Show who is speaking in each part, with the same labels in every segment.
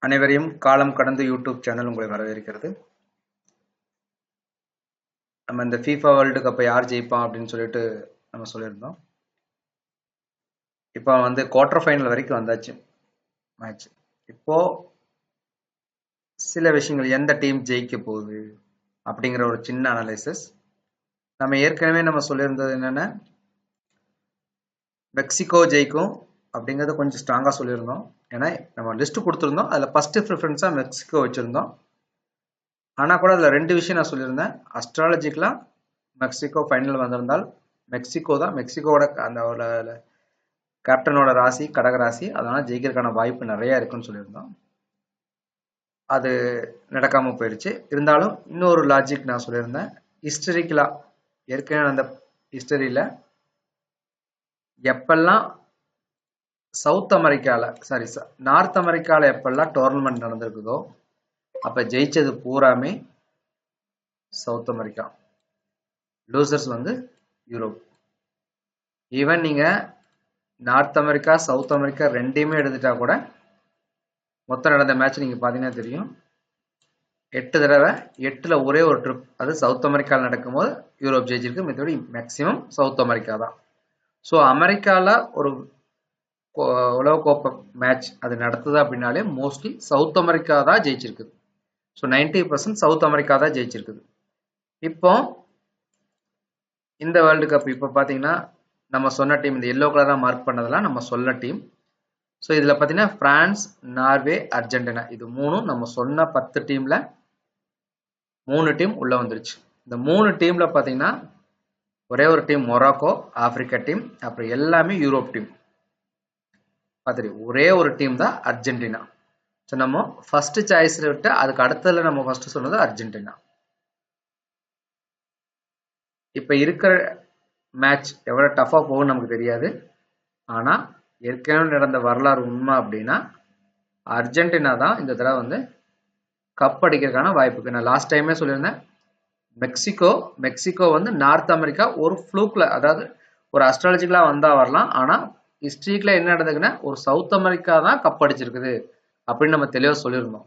Speaker 1: அனைவரையும் காலம் கடந்து யூடியூப் சேனல் உங்களை வரவேற்கிறது. நம்ம இந்த FIFA வேர்ல்டு கப்பை யார் ஜெயிப்பான் அப்படின்னு சொல்லிட்டு நம்ம சொல்லியிருந்தோம். இப்போ வந்து குவார்டர் ஃபைனல் வரைக்கும் வந்தாச்சு மேட்ச். இப்போ சில விஷயங்கள் எந்த டீம் ஜெயிக்க போகுது அப்படிங்கிற ஒரு சின்ன அனலைசிஸ். நம்ம ஏற்கனவே நம்ம சொல்லியிருந்தது என்னென்ன, மெக்சிகோ ஜெயிக்கும் அப்படிங்கிறத கொஞ்சம் ஸ்ட்ராங்காக சொல்லியிருந்தோம். ஏன்னா நம்ம லிஸ்ட் கொடுத்துருந்தோம், அதில் ஃபர்ஸ்ட் ப்ரிஃபரன்ஸாக மெக்சிகோ வச்சுருந்தோம். ஆனால் கூட அதில் ரெண்டு விஷயம் நான் சொல்லியிருந்தேன். அஸ்ட்ராலஜிக்கெலாம் மெக்சிகோ ஃபைனல் வந்திருந்தால் மெக்சிகோ தான், மெக்சிகோட அந்த கேப்டனோட ராசி கடக ராசி, அதனால் ஜெயிக்கிறதுக்கான வாய்ப்பு நிறையா இருக்குன்னு சொல்லியிருந்தோம். அது நடக்காமல் போயிடுச்சு. இருந்தாலும் இன்னொரு லாஜிக் நான் சொல்லியிருந்தேன். ஹிஸ்டரிக்கலாக ஏற்கனவே அந்த ஹிஸ்டரியில் எப்பெல்லாம் சவுத் அமெரிக்காவில் நார்த் அமெரிக்காவில் எப்பெல்லாம் டோர்னமெண்ட் நடந்திருக்குதோ அப்போ ஜெயிச்சது பூராமே சவுத் அமெரிக்கா, லூசர்ஸ் வந்து யூரோப். ஈவன் நீங்கள் நார்த் அமெரிக்கா சவுத் அமெரிக்கா ரெண்டையுமே எடுத்துட்டா கூட மொத்தம் நடந்த மேட்ச் நீங்கள் பார்த்தீங்கன்னா தெரியும். 8 தடவை 8ல் ஒரே ஒரு ட்ரிப் அது சவுத் அமெரிக்காவில் நடக்கும்போது யூரோப் ஜெயிச்சிருக்கு. மற்றபடி மேக்சிமம் சவுத் அமெரிக்கா தான். ஸோ அமெரிக்காவில் ஒரு உலகக்கோப்பை மேட்ச் அது நடத்துது அப்படின்னாலே மோஸ்ட்லி சவுத் அமெரிக்கா தான் ஜெயிச்சிருக்குது. ஸோ 90% சவுத் அமெரிக்கா தான் ஜெயிச்சிருக்குது. இப்போ இந்த வேர்ல்டு கப் இப்போ பார்த்தீங்கன்னா நம்ம சொன்ன டீம், இந்த எல்லோ கலராக மார்க் பண்ணதெல்லாம் நம்ம சொன்ன டீம். ஸோ இதில் பார்த்தீங்கன்னா பிரான்ஸ், நார்வே, அர்ஜென்டினா, இது மூணும் நம்ம சொன்ன 10 டீமில் 3 டீம் உள்ளே வந்துருச்சு. இந்த 3 டீமில் பார்த்தீங்கன்னா ஒரே ஒரு டீம் மொராக்கோ, ஆப்பிரிக்கா டீம், அப்புறம் எல்லாமே யூரோப் டீம். பார்த்துட்டு ஒரே ஒரு டீம் தான் அர்ஜென்டினா. ஸோ நம்ம ஃபர்ஸ்ட் சாய்ஸில் விட்டு அதுக்கு அடுத்ததில் நம்ம ஃபர்ஸ்ட் சொன்னது அர்ஜென்டினா. இப்போ இருக்கிற மேட்ச் எவ்வளோ டஃபாக போகும்னு நமக்கு தெரியாது. ஆனால் ஏற்கனவே நடந்த வரலாறு உண்மை அப்படின்னா அர்ஜென்டினா தான் இந்த தடவை வந்து கப் அடிக்கிறதுக்கான வாய்ப்புக்கு. நான் லாஸ்ட் டைமே சொல்லியிருந்தேன், மெக்சிகோ வந்து நார்த் அமெரிக்கா ஒரு ஃப்ளூக்ல, அதாவது ஒரு அஸ்ட்ராலஜிக்கலாக வந்தால் வரலாம். ஆனால் ஹிஸ்ட்ரிக்கில் என்ன நடந்ததுன்னா ஒரு சவுத் அமெரிக்கா தான் கப் அடிச்சிருக்குது அப்படின்னு நம்ம தெளிவாக சொல்லியிருந்தோம்.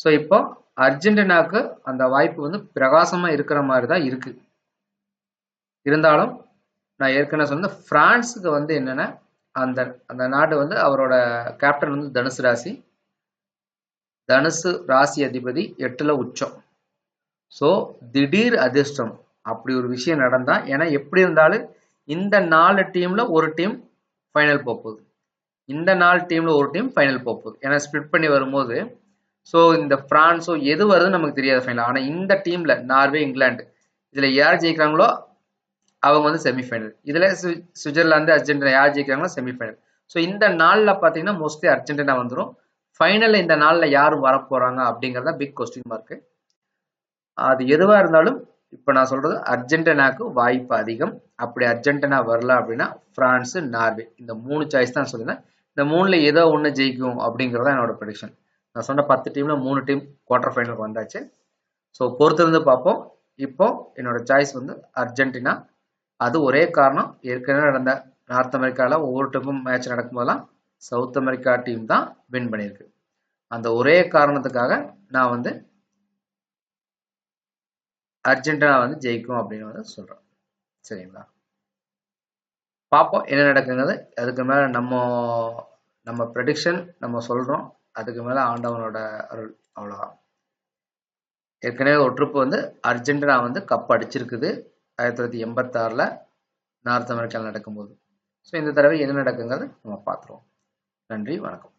Speaker 1: ஸோ இப்போ அர்ஜென்டினாவுக்கு அந்த வாய்ப்பு வந்து பிரகாசமாக இருக்கிற மாதிரி தான் இருக்கு. இருந்தாலும் நான் ஏற்கனவே சொன்ன பிரான்ஸுக்கு வந்து என்னென்னா அந்த அந்த நாடு வந்து அவரோட கேப்டன் வந்து தனுசு ராசி அதிபதி 8ல் உச்சம். ஸோ திடீர் அதிர்ஷ்டம் அப்படி ஒரு விஷயம் நடந்தா, ஏன்னா எப்படி இருந்தாலும் இந்த 4 டீம்ல ஒரு டீம் ஃபைனல் போகுது, இந்த 4 டீம்ல ஒரு டீம் ஃபைனல் போகுது. ஏன்னா ஸ்பிளிட் பண்ணி வரும்போது ஸோ இந்த பிரான்ஸோ எது வருதுன்னு நமக்கு தெரியாது ஃபைனல். ஆனால் இந்த டீம்ல நார்வே, இங்கிலாந்து, இதில் யார் ஜெயிக்கிறாங்களோ அவங்க வந்து செமிஃபைனல். இதில் சுவிட்சர்லாந்து, அர்ஜென்டினா யார் ஜெயிக்கிறாங்களோ செமிஃபைனல். ஸோ இந்த நாளில் பார்த்தீங்கன்னா மோஸ்ட்லி அர்ஜென்டினா வந்துடும். ஃபைனலில் இந்த நாளில் யார் வரப்போகிறாங்க அப்படிங்கிறத பிக் கொஸ்டின் மார்க்கு. அது எதுவாக இருந்தாலும் இப்போ நான் சொல்கிறது அர்ஜென்டினாவுக்கு வாய்ப்பு அதிகம். அப்படி அர்ஜென்டினா வரல அப்படின்னா ஃப்ரான்ஸு, நார்வே, இந்த 3 சாய்ஸ் தான் சொல்லியிருந்தேன். இந்த 3ல் ஏதோ ஒன்று ஜெயிக்கும் அப்படிங்கிறதான் என்னோட ப்ரெடிக்ஷன். நான் சொன்ன 10 டீமில் 3 டீம் குவார்டர் ஃபைனலுக்கு வந்தாச்சு. ஸோ பொறுத்திருந்து பார்ப்போம். இப்போ என்னோட சாய்ஸ் வந்து அர்ஜென்டினா. அது ஒரே காரணம், ஏற்கனவே நடந்த நார்த் அமெரிக்காவில் ஒவ்வொரு டீமும் மேட்ச் நடக்கும்போதெல்லாம் சவுத் அமெரிக்கா டீம் தான் வின் பண்ணியிருக்கு. அந்த ஒரே காரணத்துக்காக நான் வந்து அர்ஜென்டினா வந்து ஜெயிக்கும் அப்படின்னு வந்து சொல்கிறேன். சரிங்களா, பார்ப்போம் என்ன நடக்குங்கிறது. அதுக்கு மேலே நம்ம ப்ரெடிக்ஷன் நம்ம சொல்கிறோம், அதுக்கு மேலே ஆண்டவனோட அருள், அவ்வளோதான். ஏற்கனவே ஒரு ட்ரிப் வந்து அர்ஜென்டினா வந்து கப் அடிச்சிருக்குது 1986 நார்த் அமெரிக்காவில் நடக்கும்போது. ஸோ இந்த தடவை என்ன நடக்குங்கிறது நம்ம பார்த்துருவோம். நன்றி, வணக்கம்.